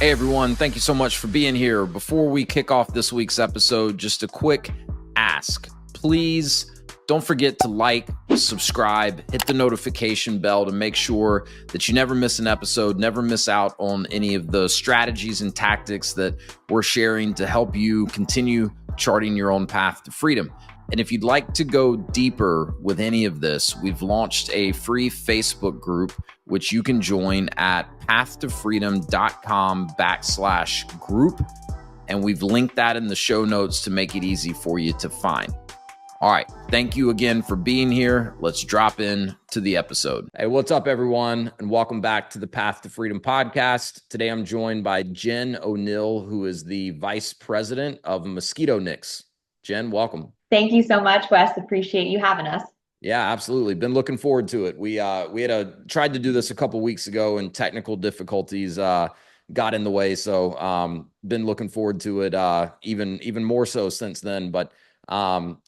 Hey everyone, thank you so much for being here. Before we kick off this week's episode, just a quick ask. Please don't forget to like, subscribe, hit the notification bell to make sure that you never miss an episode, never miss out on any of the strategies and tactics that we're sharing to help you continue charting your own path to freedom. And if you'd like to go deeper with any of this, we've launched a free Facebook group, which you can join at pathtofreedom.com/group. And we've linked that in the show notes to make it easy for you to find. All right. Thank you again for being here. Let's drop in to the episode. Hey, what's up, everyone? And welcome back to the Path to Freedom podcast. Today, I'm joined by Jen O'Neill, who is the Vice President of Mosquito Nix. Jen, welcome. Thank you so much, Wes. Appreciate you having us. Yeah, absolutely. Been looking forward to it. We had tried to do this a couple weeks ago, and technical difficulties got in the way. So been looking forward to it even more so since then. But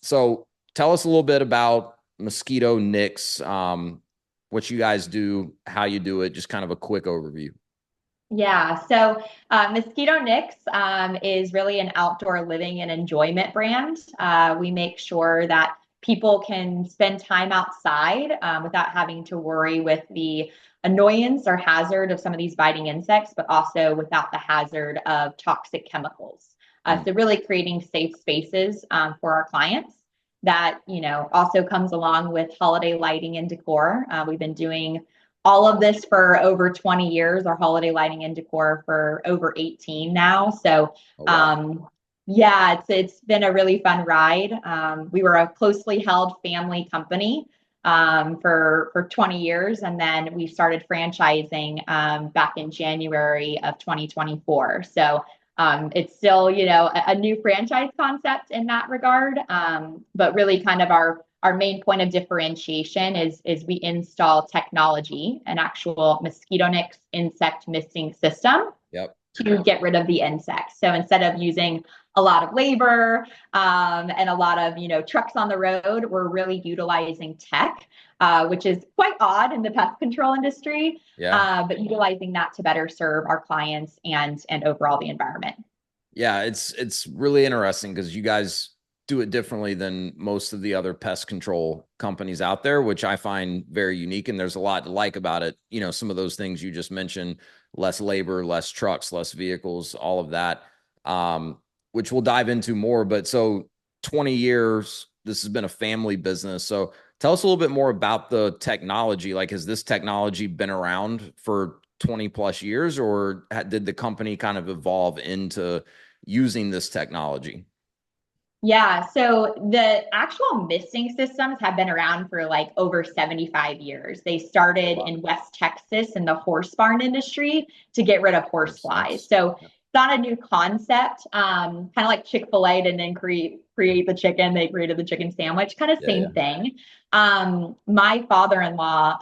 so tell us a little bit about Mosquito Nix, what you guys do, how you do it, just kind of a quick overview. Yeah, so Mosquito Nix is really an outdoor living and enjoyment brand. We make sure that people can spend time outside without having to worry with the annoyance or hazard of some of these biting insects, but also without the hazard of toxic chemicals. So really creating safe spaces for our clients. That, also comes along with holiday lighting and decor. We've been doing all of this for over 20 years, our holiday lighting and decor for over 18 now. So, yeah, it's been a really fun ride. We were a closely held family company for 20 years, and then we started franchising back in January of 2024. So it's still, a new franchise concept in that regard, but really kind of our main point of differentiation is we install technology, an actual Mosquito Nix insect misting system to get rid of the insects. So instead of using a lot of labor and a lot of trucks on the road, we're really utilizing tech, which is quite odd in the pest control industry, but utilizing that to better serve our clients and overall the environment. Yeah, it's really interesting because you guys do it differently than most of the other pest control companies out there, which I find very unique. And there's a lot to like about it. Some of those things you just mentioned, less labor, less trucks, less vehicles, all of that, which we'll dive into more. But so 20 years, this has been a family business. So tell us a little bit more about the technology. Like, has this technology been around for 20 plus years, or did the company kind of evolve into using this technology? Yeah, so the actual misting systems have been around for like over 75 years. They started in West Texas in the horse barn industry to get rid of horse flies. So it's not a new concept, kind of like Chick-fil-A didn't then create the chicken, they created the chicken sandwich, kind of same thing. My father-in-law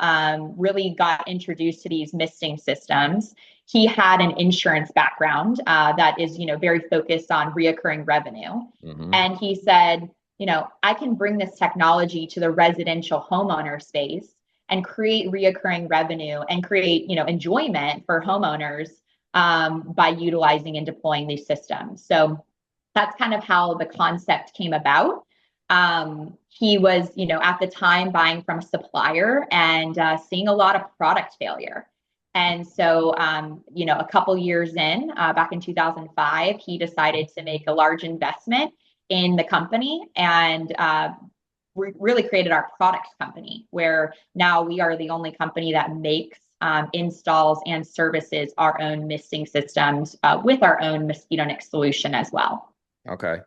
really got introduced to these misting systems. He had an insurance background that is, very focused on reoccurring revenue. And he said, I can bring this technology to the residential homeowner space and create reoccurring revenue and create, enjoyment for homeowners by utilizing and deploying these systems. So that's kind of how the concept came about. He was, at the time buying from a supplier and seeing a lot of product failure. And so, a couple years in, back in 2005, he decided to make a large investment in the company and really created our product company, where now we are the only company that makes, installs, and services our own misting systems with our own Mosquito Nix solution as well. Okay.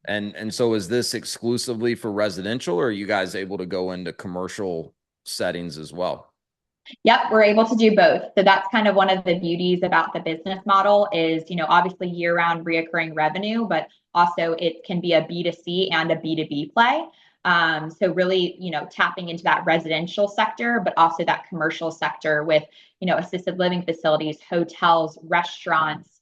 And so is this exclusively for residential, or are you guys able to go into commercial settings as well? Yep, we're able to do both. So that's kind of one of the beauties about the business model is, obviously year-round reoccurring revenue, but also it can be a B2C and a B2B play. So really, tapping into that residential sector, but also that commercial sector with, assisted living facilities, hotels, restaurants,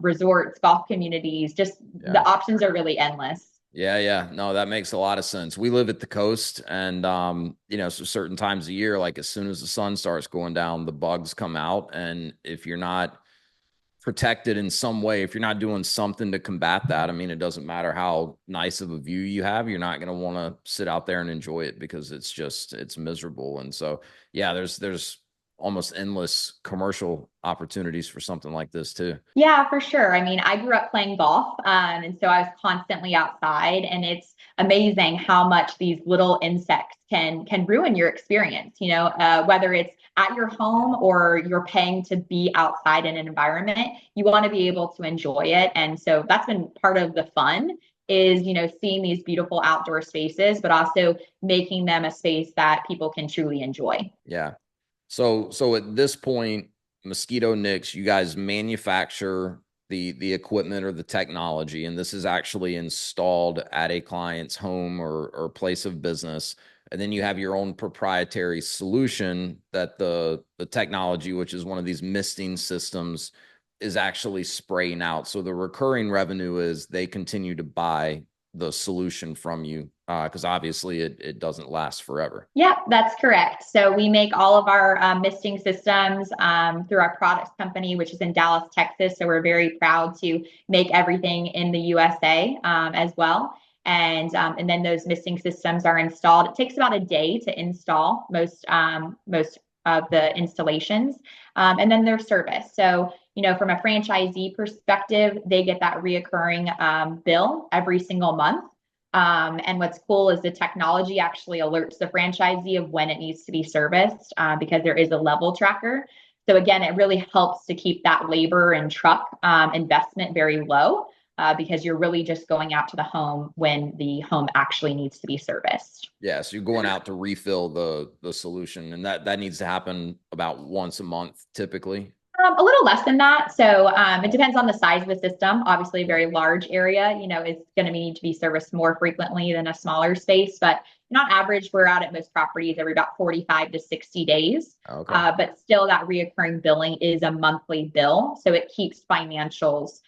resorts, golf communities, just the options are really endless. Yeah. No, that makes a lot of sense. We live at the coast and, so certain times of year, like as soon as the sun starts going down, the bugs come out. And if you're not protected in some way, if you're not doing something to combat that, I mean, it doesn't matter how nice of a view you have, you're not going to want to sit out there and enjoy it because it's miserable. And so, yeah, there's almost endless commercial opportunities for something like this too. Yeah, for sure. I mean, I grew up playing golf, and so I was constantly outside, and it's amazing how much these little insects can ruin your experience. Whether it's at your home or you're paying to be outside in an environment, you want to be able to enjoy it. And so that's been part of the fun is, seeing these beautiful outdoor spaces, but also making them a space that people can truly enjoy. Yeah. So at this point, Mosquito Nix, you guys manufacture the equipment or the technology, and this is actually installed at a client's home or place of business. And then you have your own proprietary solution that the technology, which is one of these misting systems, is actually spraying out. So the recurring revenue is they continue to buy the solution from you because obviously it doesn't last forever. Yeah, that's correct. So we make all of our misting systems through our products company, which is in Dallas, Texas. So we're very proud to make everything in the USA as well. And then those misting systems are installed. It takes about a day to install most of the installations, and then they're serviced. So from a franchisee perspective, they get that reoccurring bill every single month. And what's cool is the technology actually alerts the franchisee of when it needs to be serviced because there is a level tracker. So again, it really helps to keep that labor and truck investment very low because you're really just going out to the home when the home actually needs to be serviced. Yeah, so you're going out to refill the solution, and that needs to happen about once a month typically. A little less than that. So it depends on the size of the system. Obviously, a very large area, is going to need to be serviced more frequently than a smaller space. But on average, we're out at most properties every about 45 to 60 days. Okay. But still, that reoccurring billing is a monthly bill. So it keeps financials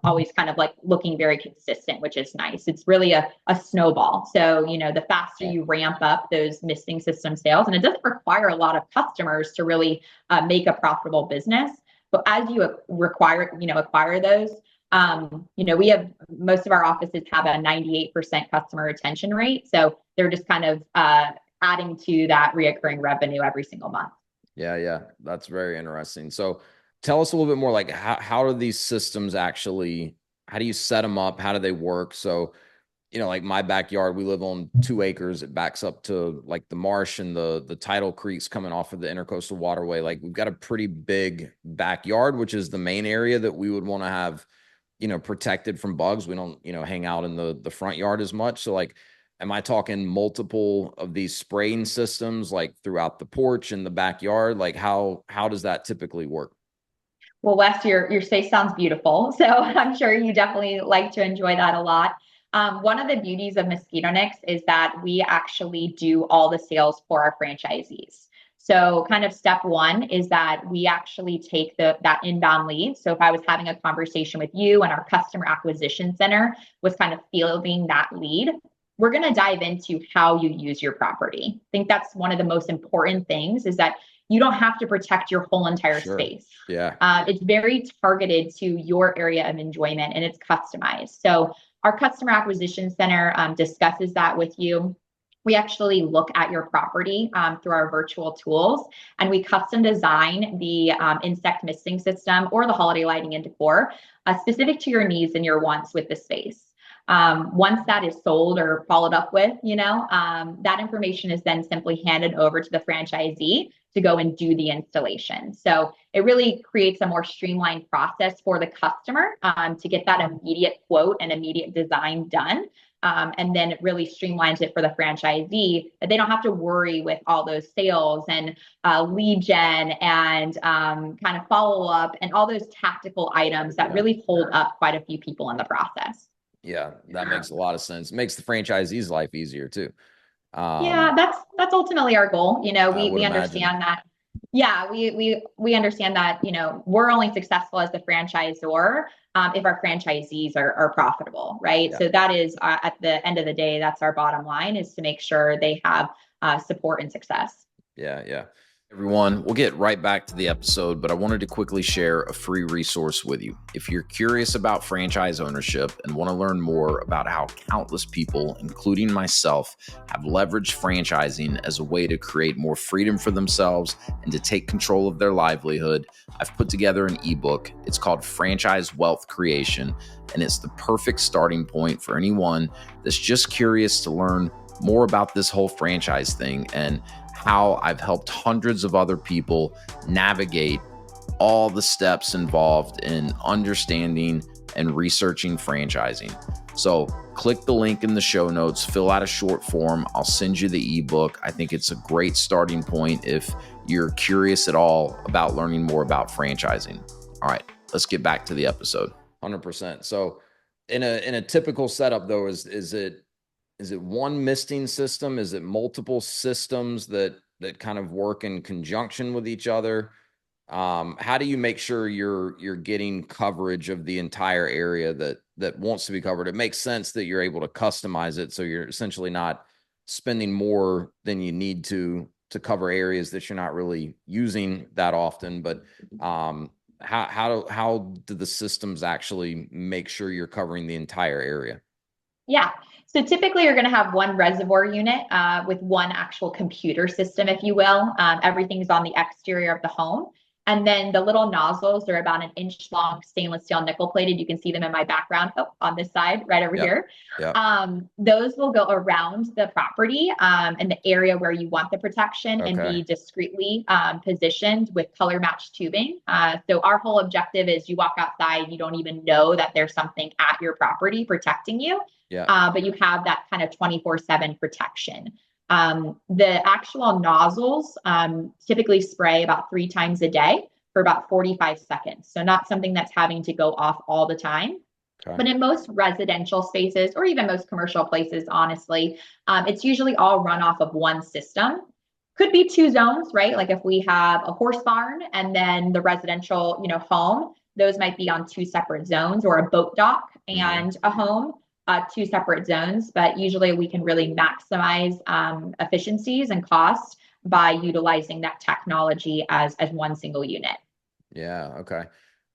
always kind of like looking very consistent, which is nice. It's really a snowball. So, the faster you ramp up those misting system sales, and it doesn't require a lot of customers to really make a profitable business. But as you acquire those, we have most of our offices have a 98% customer retention rate. So they're just kind of adding to that reoccurring revenue every single month. Yeah, that's very interesting. So tell us a little bit more, like how do these systems actually, how do you set them up? How do they work? So, like my backyard, we live on 2 acres. It backs up to like the marsh and the tidal creeks coming off of the intercoastal waterway. Like we've got a pretty big backyard, which is the main area that we would want to have, protected from bugs. We don't, hang out in the front yard as much. So like, am I talking multiple of these spraying systems like throughout the porch and the backyard? Like how does that typically work? Well, Wes, your space sounds beautiful. So I'm sure you definitely like to enjoy that a lot. One of the beauties of Mosquito Nix is that we actually do all the sales for our franchisees. So kind of step one is that we actually take that inbound lead. So if I was having a conversation with you and our customer acquisition center was kind of fielding that lead, we're going to dive into how you use your property. I think that's one of the most important things is that you don't have to protect your whole entire space. Yeah. It's very targeted to your area of enjoyment and it's customized. So our customer acquisition center discusses that with you. We actually look at your property through our virtual tools and we custom design the insect misting system or the holiday lighting and decor specific to your needs and your wants with the space. Once that is sold or followed up with, that information is then simply handed over to the franchisee to go and do the installation. So it really creates a more streamlined process for the customer to get that immediate quote and immediate design done. And then it really streamlines it for the franchisee that they don't have to worry with all those sales and lead gen and kind of follow up and all those tactical items that really hold up quite a few people in the process. Yeah, that makes a lot of sense. It makes the franchisee's life easier too. Yeah, that's ultimately our goal. We imagine. understand that. Yeah, we understand that, we're only successful as the franchisor if our franchisees are profitable, right? Yeah. So that is at the end of the day, that's our bottom line is to make sure they have support and success. Yeah. Everyone, we'll get right back to the episode, but I wanted to quickly share a free resource with you. If you're curious about franchise ownership and want to learn more about how countless people, including myself, have leveraged franchising as a way to create more freedom for themselves and to take control of their livelihood, I've put together an ebook. It's called Franchise Wealth Creation, and it's the perfect starting point for anyone that's just curious to learn more about this whole franchise thing and how I've helped hundreds of other people navigate all the steps involved in understanding and researching franchising. So click the link in the show notes, fill out a short form. I'll send you the ebook. I think it's a great starting point if you're curious at all about learning more about franchising. All right, let's get back to the episode. 100%. So in a typical setup though, is it one misting system? Is it multiple systems that kind of work in conjunction with each other? How do you make sure you're getting coverage of the entire area that wants to be covered? It makes sense that you're able to customize it, so you're essentially not spending more than you need to cover areas that you're not really using that often. But how do the systems actually make sure you're covering the entire area? Yeah. So typically you're going to have one reservoir unit with one actual computer system, if you will. Everything's on the exterior of the home. And then the little nozzles are about an inch long, stainless steel, nickel plated. You can see them in my background on this side, right over here. Those will go around the property and the area where you want the protection and be discreetly positioned with color matched tubing. So our whole objective is you walk outside, you don't even know that there's something at your property protecting you. But you have that kind of 24/7 protection. The actual nozzles typically spray about 3 times a day for about 45 seconds. So not something that's having to go off all the time. But in most residential spaces or even most commercial places, honestly, it's usually all run off of one system. Could be 2 zones, right? Like if we have a horse barn and then the residential, home, those might be on 2 separate zones, or a boat dock and a home. 2 separate zones, but usually we can really maximize efficiencies and cost by utilizing that technology as one single unit. Yeah. Okay.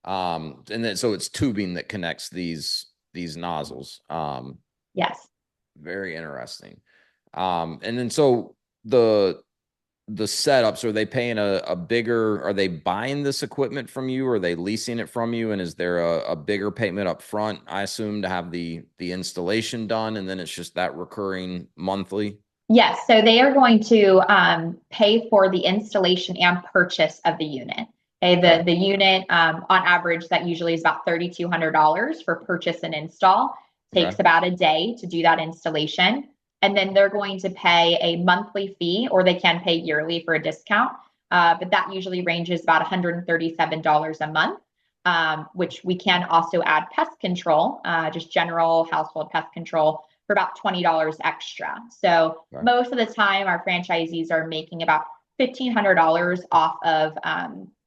And then so it's tubing that connects these nozzles. Yes. Very interesting. And then so the setups, are they paying a bigger, are they buying this equipment from you? Or are they leasing it from you? And is there a bigger payment up front, I assume, to have the installation done, and then it's just that recurring monthly? Yes. So they are going to pay for the installation and purchase of the unit. Okay. The unit, on average, that usually is about $3,200 for purchase and install. Takes about a day to do that installation. And then they're going to pay a monthly fee, or they can pay yearly for a discount. But that usually ranges about $137 a month, which we can also add pest control, just general household pest control, for about $20 extra. So most of the time, our franchisees are making about $1,500 off of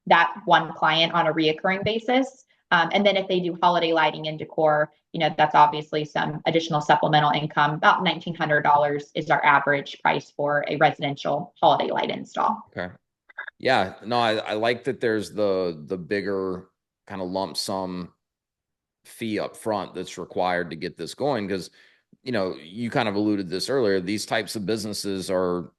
that one client on a reoccurring basis. And then if they do holiday lighting and decor, that's obviously some additional supplemental income. About $1,900 is our average price for a residential holiday light install. Okay. Yeah. No, I like that there's the bigger kind of lump sum fee up front that's required to get this going, because you kind of alluded this earlier. These types of businesses are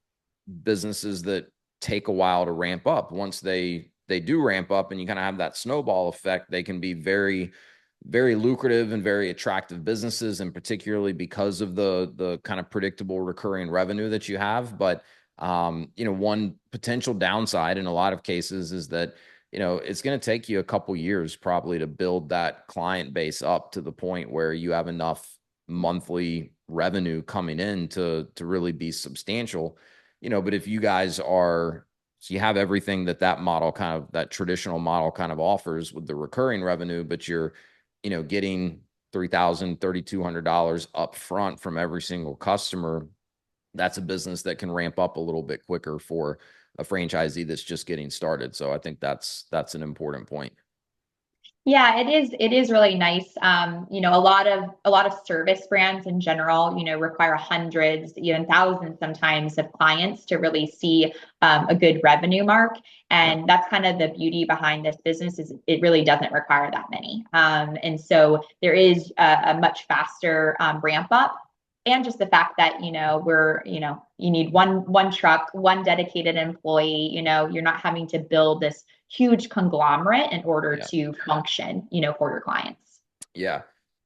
businesses that take a while to ramp up. Once they do ramp up and you kind of have that snowball effect, they can be very, very lucrative and very attractive businesses, and particularly because of the kind of predictable recurring revenue that you have. But one potential downside in a lot of cases is that it's going to take you a couple years probably to build that client base up to the point where you have enough monthly revenue coming in to really be substantial. But if you guys are, so you have everything that model kind of, that traditional model kind of offers with the recurring revenue, but you're getting $3,000, $3,200 up front from every single customer. That's a business that can ramp up a little bit quicker for a franchisee that's just getting started. So I think that's an important point. Yeah, it is. It is really nice. A lot of service brands in general, require hundreds, even thousands sometimes of clients to really see a good revenue mark. Yep. And that's kind of the beauty behind this business is it really doesn't require that many. And so there is a much faster ramp up. And just the fact that, you need one truck, one dedicated employee, you're not having to build this huge conglomerate in order Yeah. to function, for your clients. Yeah.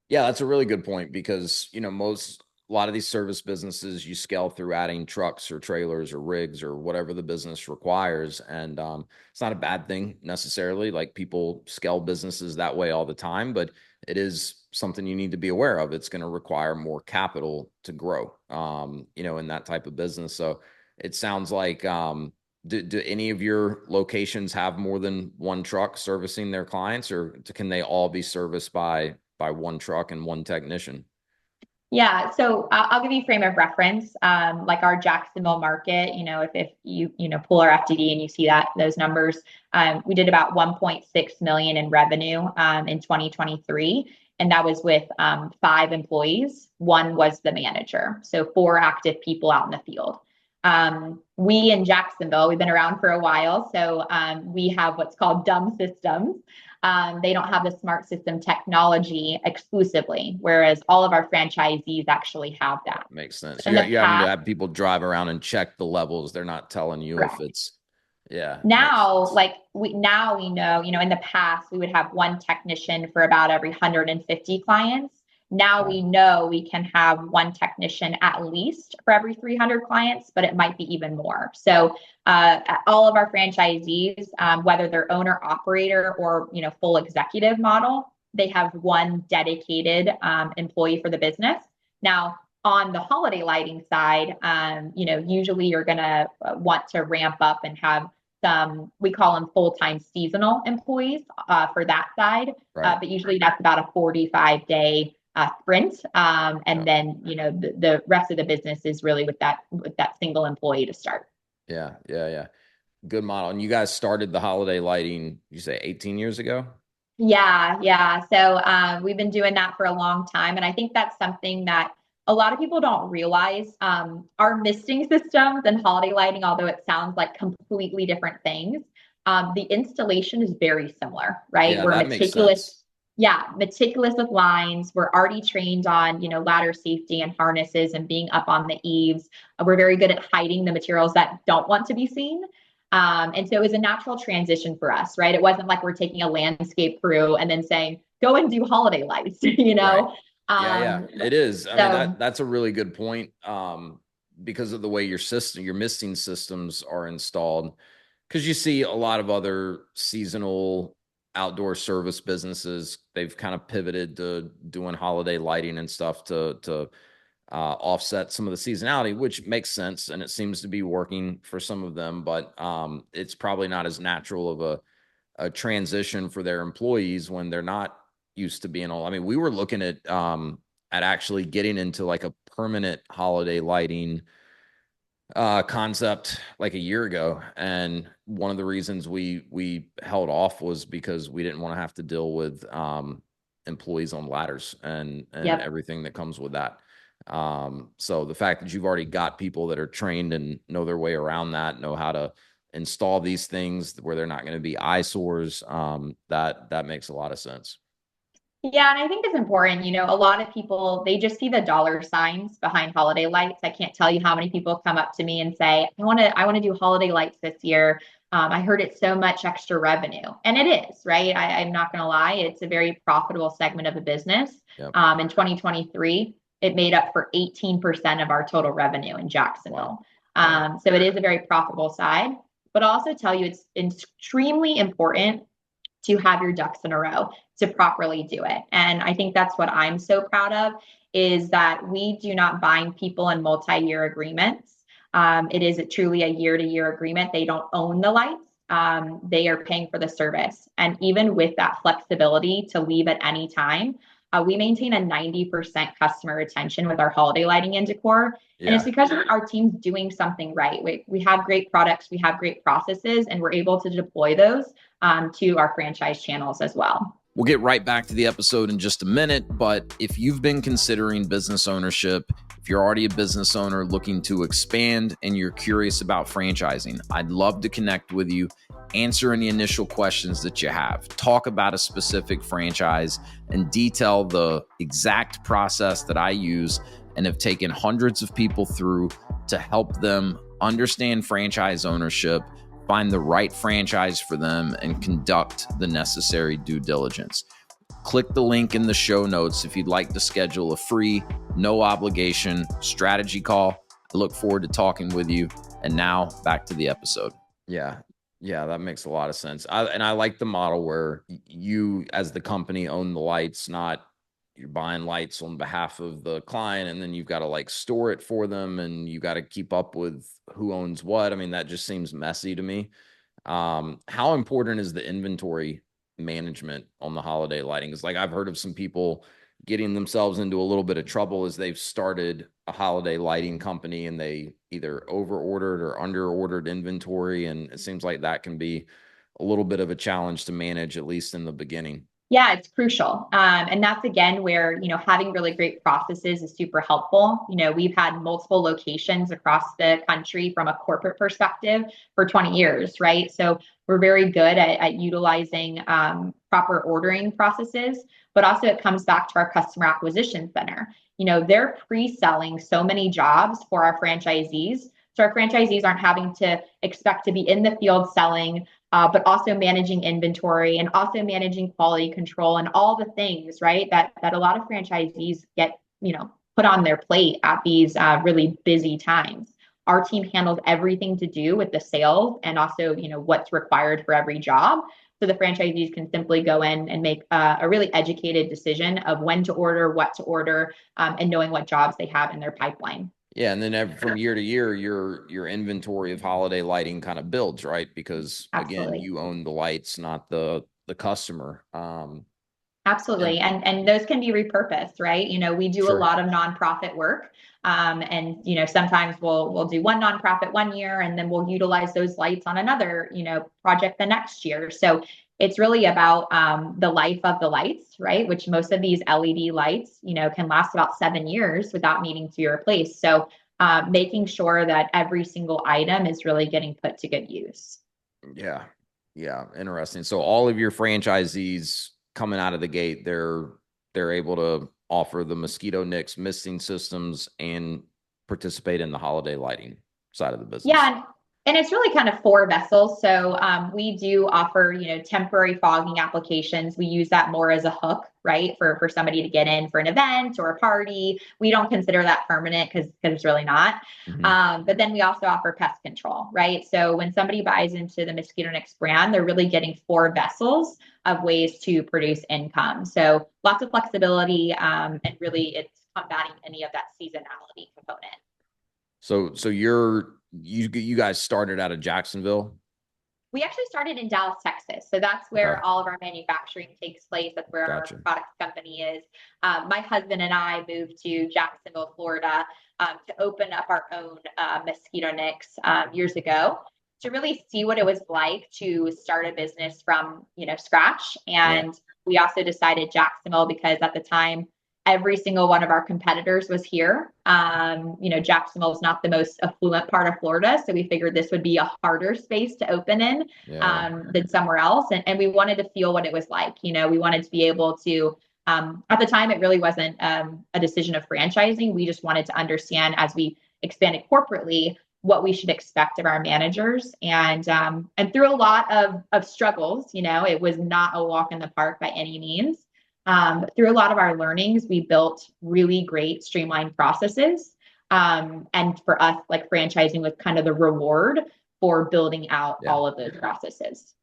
Yeah, that's a really good point because, a lot of these service businesses you scale through adding trucks or trailers or rigs or whatever the business requires. And it's not a bad thing necessarily. Like people scale businesses that way all the time, but it is something you need to be aware of. It's going to require more capital to grow, in that type of business. So it sounds like, do any of your locations have more than one truck servicing their clients, or can they all be serviced by one truck and one technician? Yeah, so I'll give you a frame of reference. Like our Jacksonville market, if you pull our FTD and you see that those numbers, we did about 1.6 million in revenue in 2023, and that was with 5 employees. One was the manager, so 4 active people out in the field. We in Jacksonville, we've been around for a while, so we have what's called dumb systems. They don't have the smart system technology exclusively, whereas all of our franchisees actually have that. Makes sense. So in the You're having to past, have people drive around and check the levels. They're not telling you if correct. it's, yeah, makes Now, sense. like we know, in the past we would have one technician for about every 150 clients. Now Okay. we know we can have one technician at least for every 300 clients, but it might be even more. So all of our franchisees, whether they're owner operator or full executive model, they have one dedicated employee for the business. Now, on the holiday lighting side, usually you're going to want to ramp up and have we call them full-time seasonal employees for that side. Right. But usually that's about a 45-day sprint. Yeah. And then, the rest of the business is really with that single employee to start. Yeah. Yeah. Yeah. Good model. And you guys started the holiday lighting, you say 18 years ago? Yeah, yeah. So we've been doing that for a long time. And I think that's something that a lot of people don't realize. Our misting systems and holiday lighting, although it sounds like completely different things, the installation is very similar, right? Yeah, We're that makes sense. meticulous. Yeah, meticulous with lines. We're already trained on, ladder safety and harnesses and being up on the eaves. We're very good at hiding the materials that don't want to be seen. And so it was a natural transition for us, right? It wasn't like we're taking a landscape crew and then saying, go and do holiday lights, Right. Yeah, yeah, Um, it is. I mean, so that's a really good point. Because of the way your misting systems are installed. Because you see a lot of other seasonal outdoor service businesses, they've kind of pivoted to doing holiday lighting and stuff to offset some of the seasonality, which makes sense, and it seems to be working for some of them. But it's probably not as natural of a transition for their employees when they're not used to being all. I mean, we were looking at actually getting into like a permanent holiday lighting concept like a year ago, and one of the reasons we held off was because we didn't want to have to deal with employees on ladders and yep. everything that comes with that. So the fact that you've already got people that are trained and know their way around that, know how to install these things where they're not going to be eyesores, that makes a lot of sense. Yeah, and I think it's important. A lot of people, they just see the dollar signs behind holiday lights. I can't tell you how many people come up to me and say, I want to do holiday lights this year. I heard it's so much extra revenue. And it is, right? I'm not going to lie. It's a very profitable segment of the business. Yep. In 2023, it made up for 18% of our total revenue in Wow. Jacksonville. Yeah. So it is a very profitable side. But I'll also tell you it's extremely important to have your ducks in a row to properly do it. And I think that's what I'm so proud of is that we do not bind people in multi-year agreements. It is truly a year-to-year agreement. They don't own the lights. They are paying for the service. And even with that flexibility to leave at any time, we maintain a 90% customer retention with our holiday lighting and decor. And it's Yeah. because our team's doing something right. We have great products, we have great processes, and we're able to deploy those to our franchise channels as well. We'll get right back to the episode in just a minute, but if you've been considering business ownership, if you're already a business owner looking to expand and you're curious about franchising, I'd love to connect with you, answer any initial questions that you have, talk about a specific franchise, and detail the exact process that I use and have taken hundreds of people through to help them understand franchise ownership, find the right franchise for them, and conduct the necessary due diligence. Click the link in the show notes if you'd like to schedule a free, no obligation strategy call. I look forward to talking with you. And now back to the episode. Yeah. Yeah, that makes a lot of sense. I like the model where you, as the company, own the lights, not you're buying lights on behalf of the client, and then you've got to like store it for them, and you got to keep up with who owns what. I mean, that just seems messy to me. How important is the inventory management on the holiday lighting? Because like I've heard of some people getting themselves into a little bit of trouble as they've started a holiday lighting company and they either over ordered or under ordered inventory. And it seems like that can be a little bit of a challenge to manage, at least in the beginning. Yeah, it's crucial. And that's again where, having really great processes is super helpful. We've had multiple locations across the country from a corporate perspective for 20 years, right? So we're very good at utilizing proper ordering processes, but also it comes back to our customer acquisition center. They're pre-selling so many jobs for our franchisees. So our franchisees aren't having to expect to be in the field selling, but also managing inventory and also managing quality control and all the things, right, that a lot of franchisees get, put on their plate at these really busy times. Our team handles everything to do with the sales and also, what's required for every job. So the franchisees can simply go in and make a really educated decision of when to order, what to order, and knowing what jobs they have in their pipeline. Yeah, and then from year to year, your inventory of holiday lighting kind of builds, right? Because again, Absolutely. you own the lights, not the customer. Absolutely. And And those can be repurposed, right? We do a sure. lot of nonprofit work. And sometimes we'll do one nonprofit one year and then we'll utilize those lights on another, project the next year. So it's really about the life of the lights, right? Which most of these LED lights, can last about 7 years without needing to be replaced. So making sure that every single item is really getting put to good use. Yeah. Yeah. Interesting. So all of your franchisees coming out of the gate, they're able to offer the Mosquito Nix misting systems and participate in the holiday lighting side of the business. Yeah, and it's really kind of four vessels. So we do offer, temporary fogging applications. We use that more as a hook, right, for somebody to get in for an event or a party. We don't consider that permanent because it's really not. Mm-hmm. But then we also offer pest control, right? So when somebody buys into the Mosquito Nix brand, they're really getting four vessels of ways to produce income. So lots of flexibility, and really it's combating any of that seasonality component. So you guys started out of Jacksonville? We actually started in Dallas, Texas. So that's Okay. where all of our manufacturing takes place. That's where our Gotcha. product company is. My husband and I moved to Jacksonville, Florida, to open up our own Mosquito Nix years ago to really see what it was like to start a business from scratch. Yeah. And we also decided Jacksonville because at the time every single one of our competitors was here. Jacksonville is not the most affluent part of Florida, so we figured this would be a harder space to open in Yeah. than somewhere else. And we wanted to feel what it was like. We wanted to be able to. At the time, it really wasn't a decision of franchising. We just wanted to understand as we expanded corporately what we should expect of our managers, and through a lot of struggles. It was not a walk in the park by any means. Through a lot of our learnings, we built really great streamlined processes. And for us, like franchising was kind of the reward for building out Yeah. all of those processes.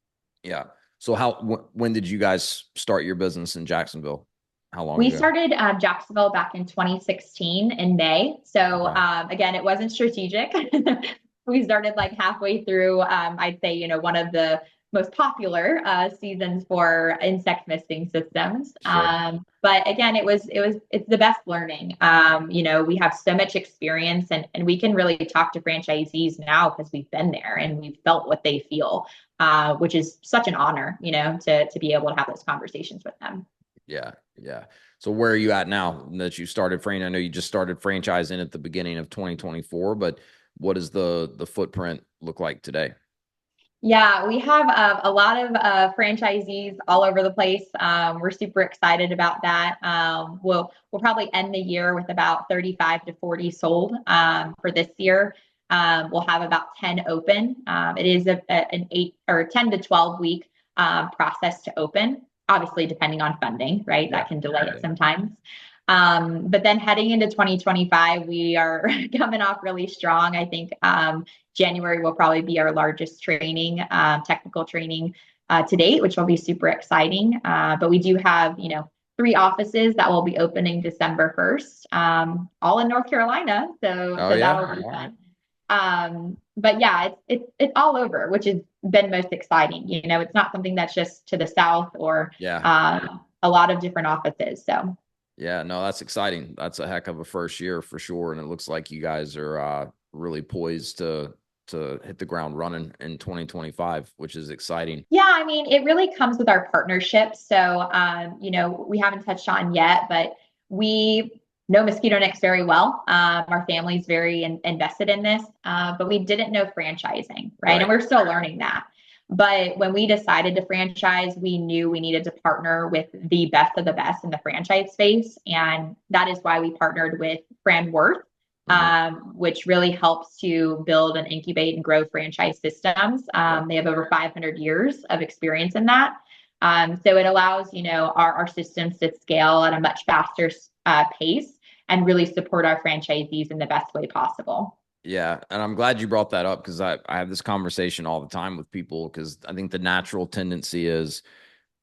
Yeah. So when did you guys start your business in Jacksonville? How long We ago? started Jacksonville back in 2016 in May. So Okay. again, it wasn't strategic. We started like halfway through, I'd say, one of the most popular seasons for insect misting systems. Sure. But again, it's the best learning. We have so much experience, and we can really talk to franchisees now because we've been there and we've felt what they feel, which is such an honor, to be able to have those conversations with them. Yeah. Yeah. So where are you at now that you started I know you just started franchising at the beginning of 2024, but what does the footprint look like today? Yeah, we have a lot of franchisees all over the place. We're super excited about that. We'll probably end the year with about 35 to 40 sold for this year. We'll have about 10 open. It is an 8 or 10 to 12 week process to open, obviously depending on funding, right? Yeah. That can delay Yeah. it sometimes. But then heading into 2025, we are coming off really strong. I think January will probably be our largest training, technical training to date, which will be super exciting. But we do have, 3 offices that will be opening December 1st, all in North Carolina. Oh So yeah. that'll be All right. fun. But yeah, it's all over, which has been most exciting. It's not something that's just to the south or Yeah. a lot of different offices. So Yeah, no, that's exciting. That's a heck of a first year for sure. And it looks like you guys are really poised to hit the ground running in 2025, which is exciting. yeah, I mean, it really comes with our partnerships. So, we haven't touched on yet, but we know Mosquito Nix very well. Our family's very invested in this, but we didn't know franchising, right? And Right. we're still learning that. But when we decided to franchise, we knew we needed to partner with the best of the best in the franchise space. And that is why we partnered with Brand Worth, Hmm. which really helps to build and incubate and grow franchise systems. Yeah. They have over 500 years of experience in that. So it allows, our systems to scale at a much faster pace and really support our franchisees in the best way possible. Yeah. And I'm glad you brought that up because I have this conversation all the time with people because I think the natural tendency is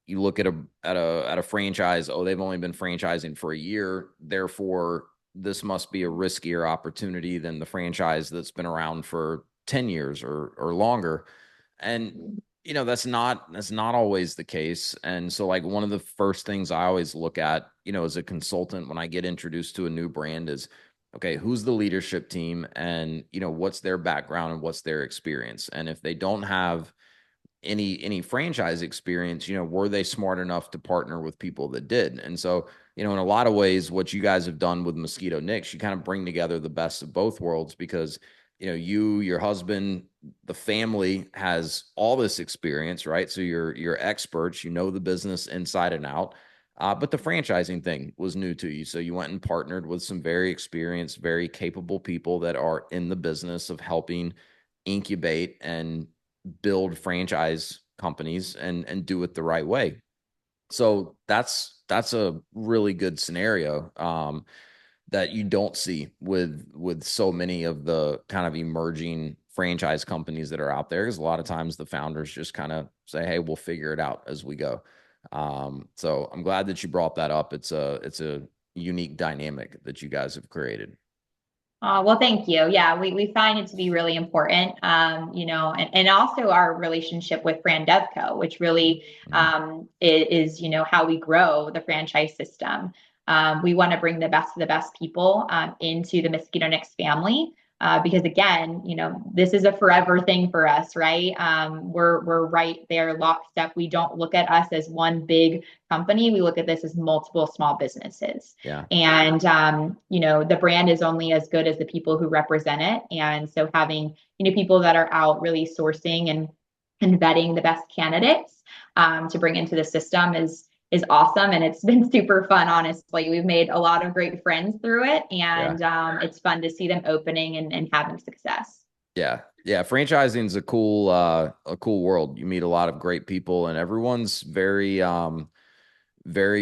you look at a franchise, oh, they've only been franchising for a year, therefore this must be a riskier opportunity than the franchise that's been around for 10 years or longer. And that's not always the case. And so like one of the first things I always look at, as a consultant when I get introduced to a new brand is, okay, who's the leadership team and what's their background and what's their experience? And if they don't have any franchise experience, were they smart enough to partner with people that did? And so, in a lot of ways, what you guys have done with Mosquito Nix, you kind of bring together the best of both worlds because, your husband, the family has all this experience, right? So you're experts, the business inside and out. But the franchising thing was new to you. So you went and partnered with some very experienced, very capable people that are in the business of helping incubate and build franchise companies and do it the right way. So that's a really good scenario that you don't see with so many of the kind of emerging franchise companies that are out there. Because a lot of times the founders just kind of say, "Hey, we'll figure it out as we go." So I'm glad that you brought that up. It's a unique dynamic that you guys have created. Well, thank you. Yeah, we find it to be really important, and also our relationship with Brand Devco, which really Mhm. is, how we grow the franchise system. We want to bring the best of the best people into the Mosquito Nix family. Because again, this is a forever thing for us, right? We're right there, lockstep. We don't look at us as one big company. We look at this as multiple small businesses. Yeah. And, the brand is only as good as the people who represent it. And so having, people that are out really sourcing and vetting the best candidates to bring into the system is awesome. And it's been super fun, honestly. We've made a lot of great friends through it. Yeah. And it's fun to see them opening and having success. Yeah. Yeah. Franchising is a cool world. You meet a lot of great people and everyone's very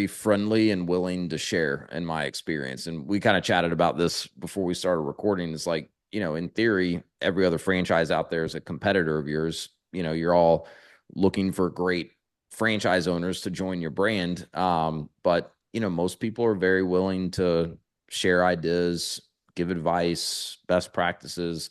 friendly and willing to share in my experience. And we kind of chatted about this before we started recording. It's like, in theory, every other franchise out there is a competitor of yours. You're all looking for great franchise owners to join your brand. But most people are very willing to share ideas, give advice, best practices,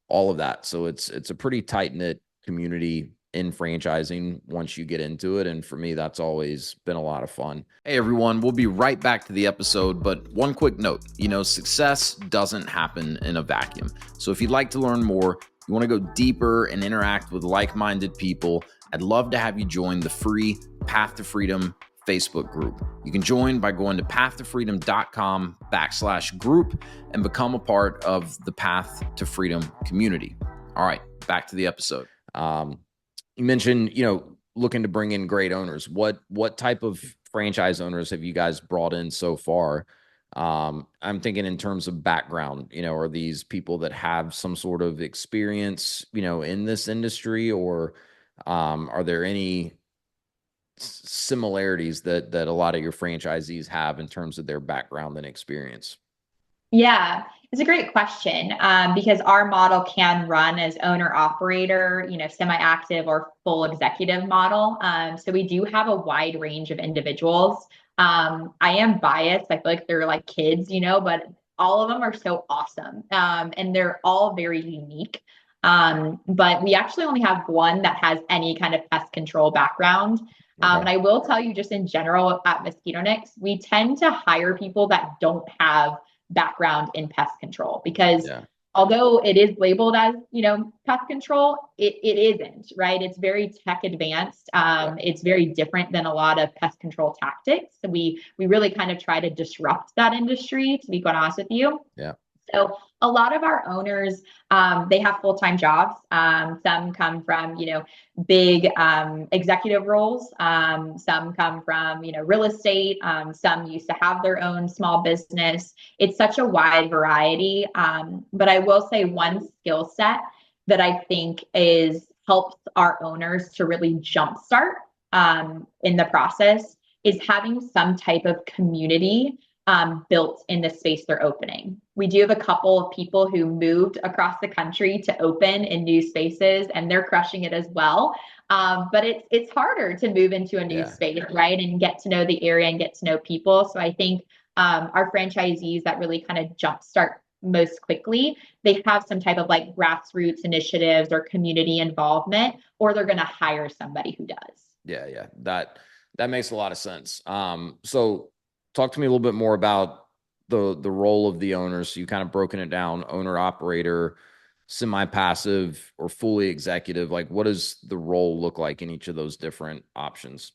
all of that. So it's a pretty tight knit community in franchising once you get into it. And for me, that's always been a lot of fun. Hey, everyone, we'll be right back to the episode. But one quick note, success doesn't happen in a vacuum. So if you'd like to learn more, you want to go deeper and interact with like-minded people, I'd love to have you join the free Path to Freedom Facebook group. You can join by going to pathtofreedom.com/group and become a part of the Path to Freedom community. All right, back to the episode. You mentioned, looking to bring in great owners. What type of franchise owners have you guys brought in so far? I'm thinking in terms of background, are these people that have some sort of experience, in this industry, or are there any similarities that a lot of your franchisees have in terms of their background and experience? Yeah, it's a great question, because our model can run as owner operator, semi-active or full executive model. So we do have a wide range of individuals. I am biased. I feel like they're like kids, but all of them are so awesome. And they're all very unique. But we actually only have one that has any kind of pest control background. And I will tell you, just in general at Mosquito Nix, we tend to hire people that don't have background in pest control, because although it is labeled as, pest control, it isn't, right? It's very tech advanced. It's very different than a lot of pest control tactics. So we really kind of try to disrupt that industry, to be quite honest with you. Yeah. So a lot of our owners, they have full-time jobs. Some come from, big executive roles. Some come from, real estate. Some used to have their own small business. It's such a wide variety. But I will say one skill set that I think helps our owners to really jumpstart in the process is having some type of community built in the space they're opening. We do have a couple of people who moved across the country to open in new spaces, and they're crushing it as well. But it's harder to move into a new space, right? And get to know the area and get to know people. So I think our franchisees that really kind of jumpstart most quickly, they have some type of like grassroots initiatives or community involvement, or they're going to hire somebody who does. Yeah. That makes a lot of sense. So talk to me a little bit more about the role of the owner. So you kind of broken it down: owner operator, semi-passive, or fully executive. Like, what does the role look like in each of those different options?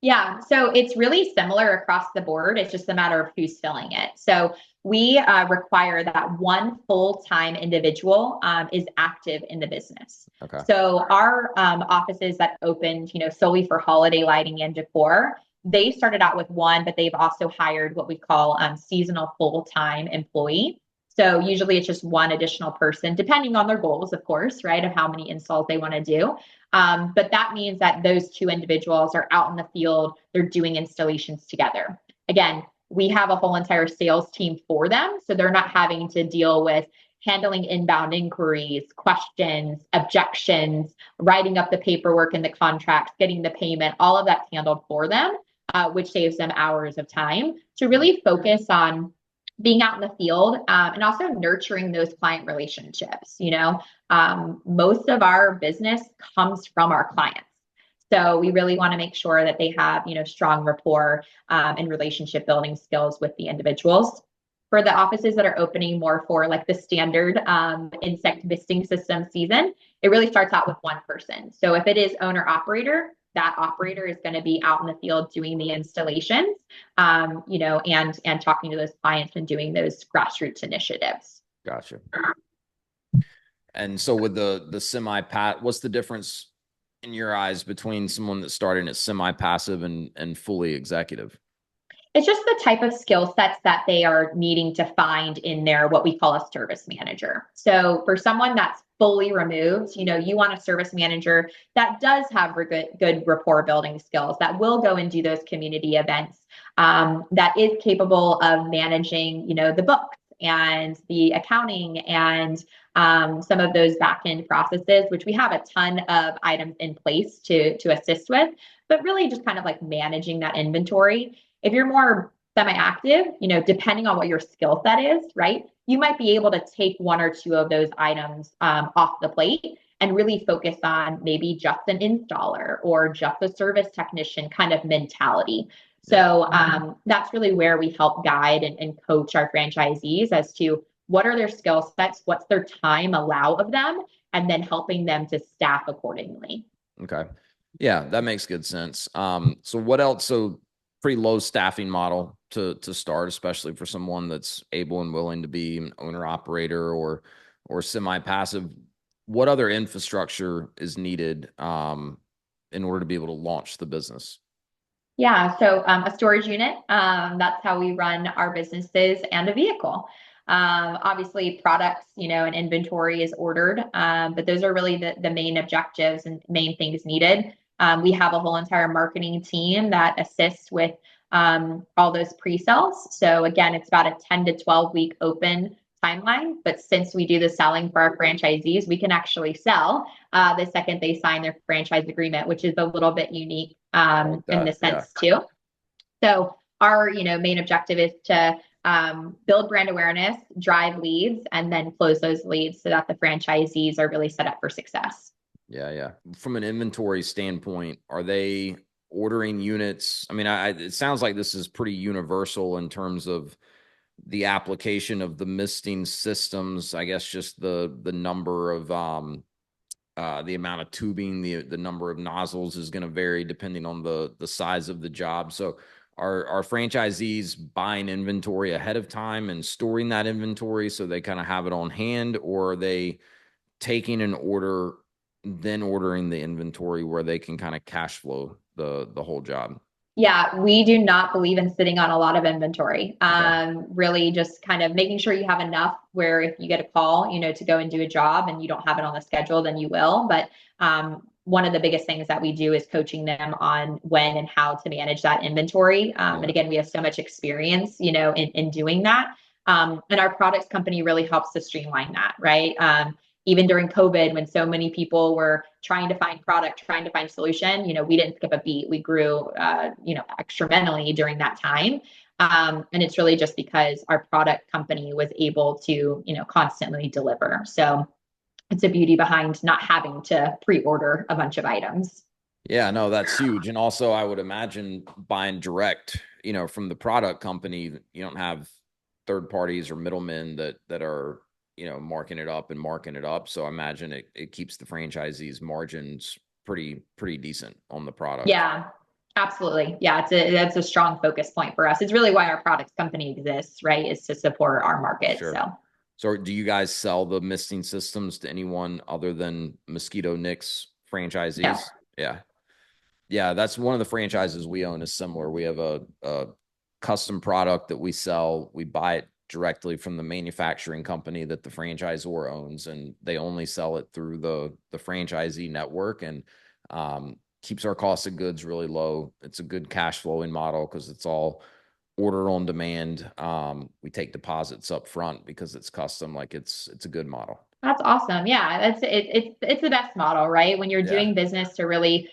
Yeah, so it's really similar across the board. It's just a matter of who's filling it. So we require that one full-time individual is active in the business. Okay. So our offices that opened, solely for holiday lighting and decor, they started out with one, but they've also hired what we call seasonal full-time employee. So usually it's just one additional person, depending on their goals, of course, right, of how many installs they want to do. But that means that those two individuals are out in the field, they're doing installations together. Again, we have a whole entire sales team for them, so they're not having to deal with handling inbound inquiries, questions, objections, writing up the paperwork and the contracts, getting the payment, all of that's handled for them, which saves them hours of time to really focus on being out in the field, and also nurturing those client relationships. Most of our business comes from our clients. So we really want to make sure that they have, strong rapport and relationship building skills with the individuals. For the offices that are opening more for like the standard insect misting system season, it really starts out with one person. So if it is owner operator, that operator is going to be out in the field doing the installations, and talking to those clients and doing those grassroots initiatives. Gotcha. And so with the semi-pat, what's the difference in your eyes between someone that's starting as semi-passive and fully executive? It's just the type of skill sets that they are needing to find in their what we call a service manager. So for someone that's fully removed, you want a service manager that does have good rapport building skills, that will go and do those community events, that is capable of managing, the books and the accounting and some of those back end processes, which we have a ton of items in place to assist with, but really just kind of like managing that inventory. If you're more semi-active, depending on what your skill set is, right, you might be able to take one or two of those items off the plate and really focus on maybe just an installer or just a service technician kind of mentality. Yeah. So that's really where we help guide and coach our franchisees as to what are their skill sets, what's their time allow of them, and then helping them to staff accordingly. Okay. Yeah, that makes good sense. So what else? So pretty low staffing model to start, especially for someone that's able and willing to be an owner operator or semi-passive. What other infrastructure is needed in order to be able to launch the business? Yeah, so a storage unit, that's how we run our businesses, and a vehicle. Obviously, products, and inventory is ordered, but those are really the main objectives and main things needed. We have a whole entire marketing team that assists with all those pre-sales. So again, it's about a 10 to 12 week open timeline. But since we do the selling for our franchisees, we can actually sell the second they sign their franchise agreement, which is a little bit unique Like in that. this Yeah. sense too. So our, main objective is to build brand awareness, drive leads, and then close those leads so that the franchisees are really set up for success. Yeah. Yeah. From an inventory standpoint, are they ordering units? I mean, it sounds like this is pretty universal in terms of the application of the misting systems. I guess just the number of the amount of tubing, the number of nozzles is going to vary depending on the size of the job. So are franchisees buying inventory ahead of time and storing that inventory so they kind of have it on hand, or are they taking an order, then ordering the inventory where they can kind of cash flow the whole job? Yeah, we do not believe in sitting on a lot of inventory. Okay. Really just kind of making sure you have enough where if you get a call, to go and do a job and you don't have it on the schedule, then you will. But one of the biggest things that we do is coaching them on when and how to manage that inventory. And again, we have so much experience, in doing that. And our products company really helps to streamline that, right? Even during COVID, when so many people were trying to find product, trying to find solution, we didn't skip a beat. We grew, extramentally during that time. And it's really just because our product company was able to, constantly deliver. So it's a beauty behind not having to pre-order a bunch of items. Yeah, no, that's huge. And also I would imagine buying direct, from the product company, you don't have third parties or middlemen that are, marking it up and marking it up. So I imagine it keeps the franchisees margins pretty decent on the product. Yeah, absolutely. Yeah, that's a strong focus point for us. It's really why our products company exists, right? Is to support our market. Sure. So do you guys sell the misting systems to anyone other than Mosquito Nix franchisees? No. Yeah. Yeah, that's one of the franchises we own is similar. We have a custom product that we sell. We buy it directly from the manufacturing company that the franchisor owns, and they only sell it through the franchisee network, and keeps our cost of goods really low. It's a good cash flowing model because it's all order on demand. We take deposits up front because it's custom. Like it's a good model. That's awesome. Yeah, it's the best model, right? When you're Yeah. doing business to really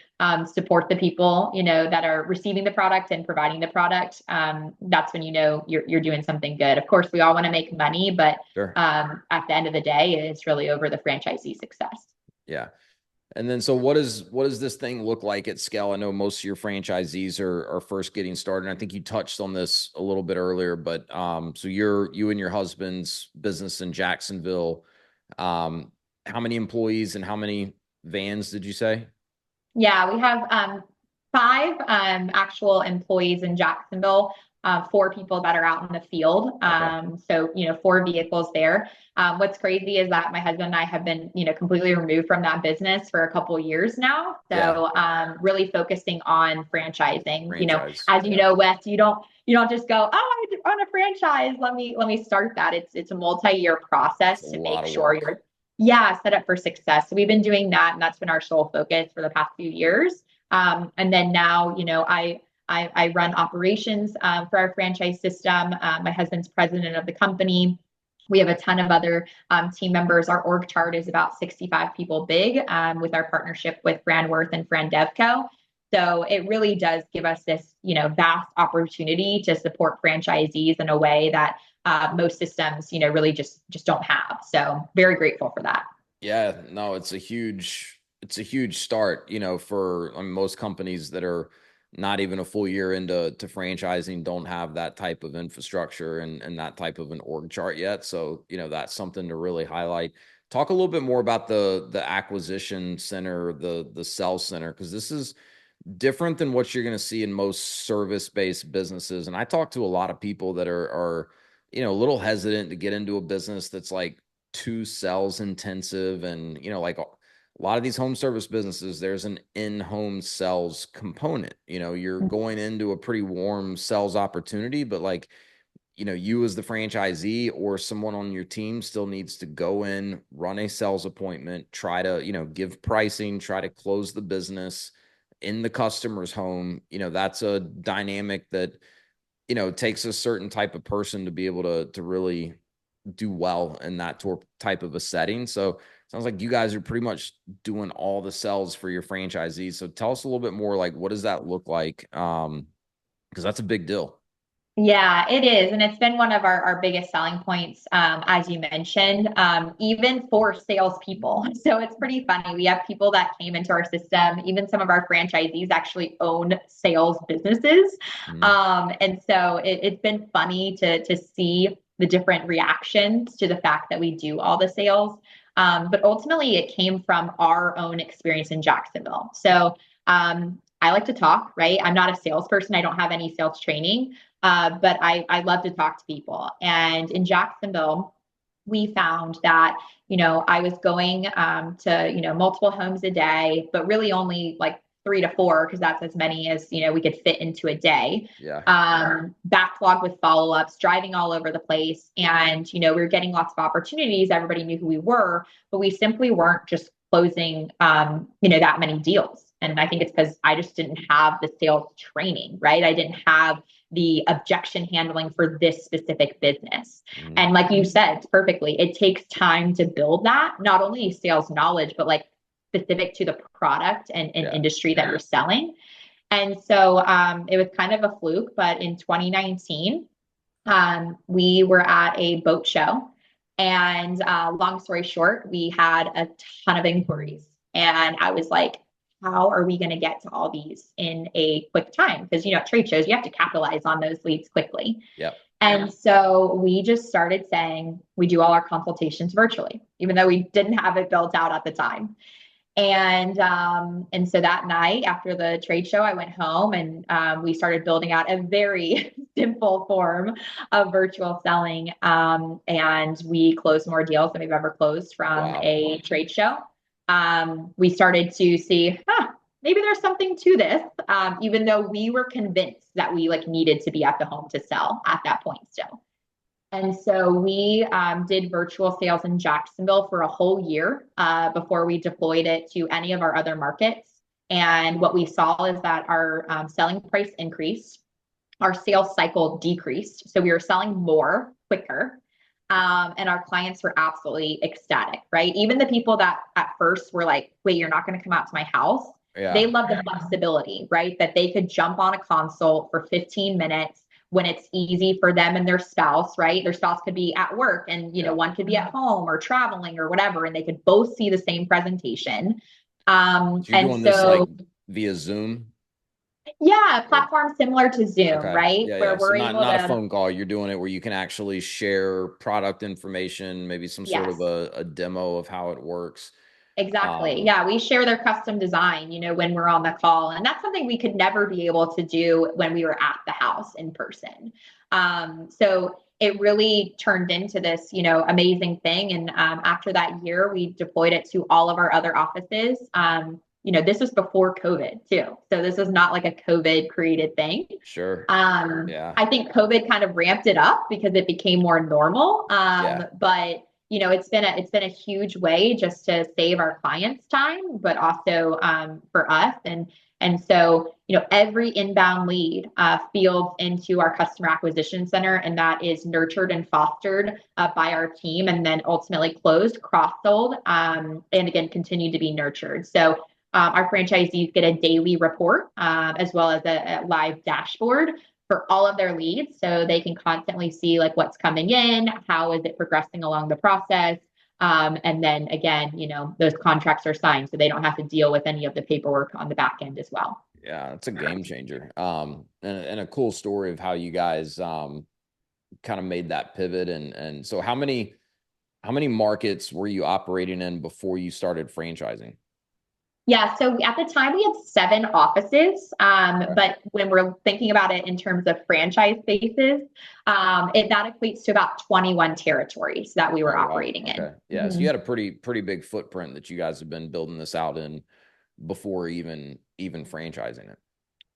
support the people, that are receiving the product and providing the product. That's when you're doing something good. Of course, we all want to make money, but Sure. at the end of the day, it's really over the franchisee success. Yeah. And then, so what does this thing look like at scale? I know most of your franchisees are first getting started. And I think you touched on this a little bit earlier, but so you and your husband's business in Jacksonville, how many employees and how many vans did you say? Yeah, we have 5 actual employees in Jacksonville, 4 people that are out in the field. Okay. So, 4 vehicles there. What's crazy is that my husband and I have been, completely removed from that business for a couple of years now. Yeah. So, really focusing on franchising. Franchise. As you Yeah. know, Wes, you don't just go, oh, I want a franchise. Let me start that. It's a multi-year process It's a to lot make of sure work. you're set up for success. So we've been doing that, and that's been our sole focus for the past few years. And then now, I run operations for our franchise system. My husband's president of the company. We have a ton of other team members. Our org chart is about 65 people big, with our partnership with Brandworth and Fran Devco. So it really does give us this, vast opportunity to support franchisees in a way that most systems, really just don't have. So very grateful for that. Yeah, no, it's a huge start, for most companies that are not even a full year into franchising don't have that type of infrastructure and that type of an org chart yet. So, that's something to really highlight. Talk a little bit more about the acquisition center, the sales center, because this is different than what you're going to see in most service-based businesses. And I talk to a lot of people that are a little hesitant to get into a business that's like too sales intensive. And, like a lot of these home service businesses, there's an in-home sales component. You're going into a pretty warm sales opportunity, but like, you as the franchisee or someone on your team still needs to go in, run a sales appointment, try to, give pricing, try to close the business in the customer's home. That's a dynamic that, takes a certain type of person to be able to really do well in that type of a setting. So sounds like you guys are pretty much doing all the sales for your franchisees. So tell us a little bit more, like, what does that look like? Because that's a big deal. Yeah, it is. And it's been one of our biggest selling points, as you mentioned, even for salespeople. So it's pretty funny. We have people that came into our system, even some of our franchisees actually own sales businesses. Mhm. And so it's been funny to see the different reactions to the fact that we do all the sales. But ultimately, it came from our own experience in Jacksonville. So I like to talk, right? I'm not a salesperson, I don't have any sales training. But I love to talk to people. And in Jacksonville, we found that, I was going to, multiple homes a day, but really only like 3 to 4, because that's as many as, we could fit into a day. Yeah. Backlog with follow-ups, driving all over the place. And, we were getting lots of opportunities. Everybody knew who we were, but we simply weren't just closing, that many deals. And I think it's because I just didn't have the sales training, right? I didn't have the objection handling for this specific business. Mhm. And like you said perfectly, it takes time to build that, not only sales knowledge, but like specific to the product and Yeah. industry that you're selling. And so it was kind of a fluke, but in 2019, we were at a boat show. And long story short, we had a ton of inquiries. And I was like, how are we going to get to all these in a quick time? Because, at trade shows, you have to capitalize on those leads quickly. Yep. And so we just started saying we do all our consultations virtually, even though we didn't have it built out at the time. And so that night after the trade show, I went home and we started building out a very simple form of virtual selling. And we closed more deals than we've ever closed from Wow. a trade show. We started to see, maybe there's something to this, even though we were convinced that we like needed to be at the home to sell at that point still. And so we did virtual sales in Jacksonville for a whole year before we deployed it to any of our other markets. And what we saw is that our selling price increased, our sales cycle decreased. So we were selling more quicker. And our clients were absolutely ecstatic, right? Even the people that at first were like, wait, you're not going to come out to my house. They Yeah. love the flexibility, right? That they could jump on a consult for 15 minutes when it's easy for them and their spouse, right? Their spouse could be at work and, Yeah. one could be at home or traveling or whatever, and they could both see the same presentation. So you're And doing this like so, via Zoom? yeah, a Or platform similar to Zoom, okay. right? Yeah, Where yeah. So we're not able not a to, phone call. You're doing it where you can actually share product information, maybe some sort of yes, a demo of how it works. exactly. Um, Yeah, we share their custom design, when we're on the call. And that's something we could never be able to do when we were at the house in person. So it really turned into this, amazing thing. And after that year, we deployed it to all of our other offices. This was before COVID too. So this was not like a COVID created thing. sure. Yeah. I think COVID kind of ramped it up because it became more normal. Yeah. But it's been a huge way just to save our clients time, but also for us. And so every inbound lead fields into our customer acquisition center, and that is nurtured and fostered by our team, and then ultimately closed, cross-sold, and again continue to be nurtured. So our franchisees get a daily report as well as a live dashboard for all of their leads, so they can constantly see like what's coming in, how is it progressing along the process. And then again, those contracts are signed, so they don't have to deal with any of the paperwork on the back end as well. Yeah, it's a game changer. And a cool story of how you guys kind of made that pivot. And so how many markets were you operating in before you started franchising? Yeah, so at the time we had 7 offices, Okay. but when we're thinking about it in terms of franchise bases, that equates to about 21 territories that we were Oh wow. operating in. Okay. Yeah. So you Mhm. had a pretty big footprint that you guys have been building this out in before even franchising it.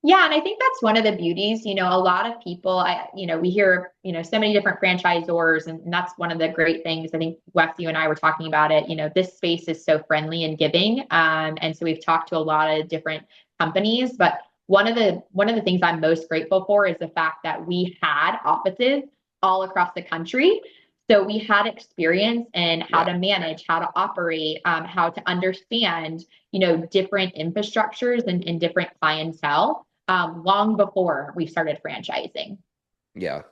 Yeah, and I think that's one of the beauties. A lot of people, we hear, so many different franchisors, and that's one of the great things. I think Wes, you and I were talking about it. This space is so friendly and giving, and so we've talked to a lot of different companies. But one of the things I'm most grateful for is the fact that we had offices all across the country. So we had experience in how Yeah. to manage, how to operate, how to understand, different infrastructures and different clientele long before we started franchising. Yeah.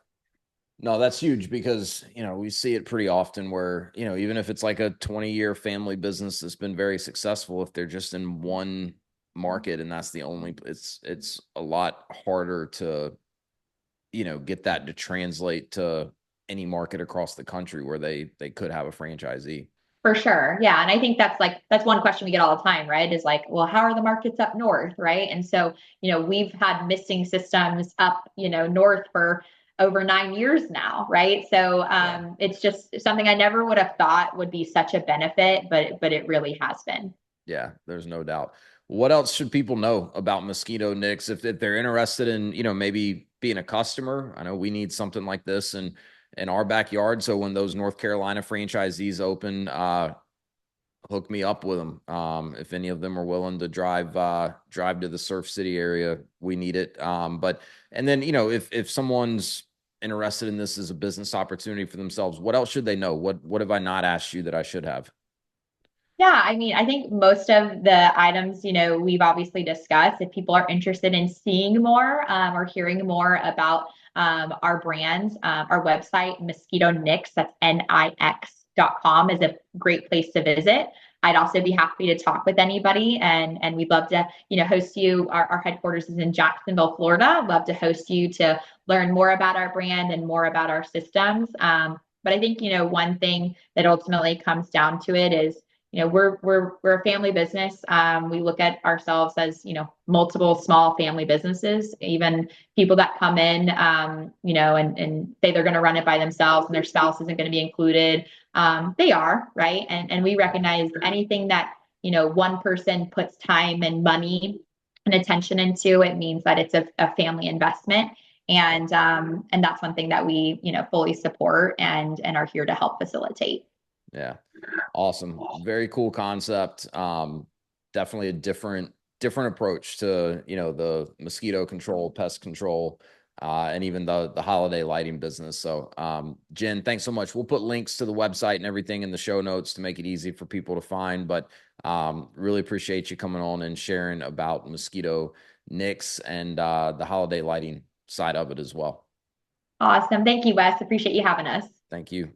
No, that's huge because, we see it pretty often where, even if it's like a 20-year family business that's been very successful, if they're just in one market and that's the only, it's a lot harder to, get that to translate to any market across the country where they could have a franchisee. For sure. Yeah. And I think that's one question we get all the time, right? Is like, well, how are the markets up north? Right. And so, we've had misting systems up, north for over 9 years now. Right. So Yeah. it's just something I never would have thought would be such a benefit, but it really has been. Yeah, there's no doubt. What else should people know about Mosquito Nix if they're interested in, maybe being a customer? I know we need something like this in our backyard. So when those North Carolina franchisees open, hook me up with them. If any of them are willing to drive to the Surf City area, we need it. But and then, if someone's interested in this as a business opportunity for themselves, what else should they know? What have I not asked you that I should have? Yeah, I mean, I think most of the items, we've obviously discussed. If people are interested in seeing more or hearing more about our brands, our website, Mosquito Nix, that's Nix.com, is a great place to visit. I'd also be happy to talk with anybody, and we'd love to, host you. Our headquarters is in Jacksonville, Florida. I'd love to host you to learn more about our brand and more about our systems. But I think, one thing that ultimately comes down to it is we're a family business. We look at ourselves as multiple small family businesses. Even people that come in, and say they're going to run it by themselves and their spouse isn't going to be included. They are, right, and we recognize anything that one person puts time and money and attention into. It means that it's a family investment. And that's one thing that we fully support and are here to help facilitate. Yeah. Awesome. Very cool concept. Definitely a different approach to, the mosquito control, pest control, and even the holiday lighting business. So, Jen, thanks so much. We'll put links to the website and everything in the show notes to make it easy for people to find. But really appreciate you coming on and sharing about Mosquito Nix and the holiday lighting side of it as well. Awesome. Thank you, Wes. Appreciate you having us. Thank you.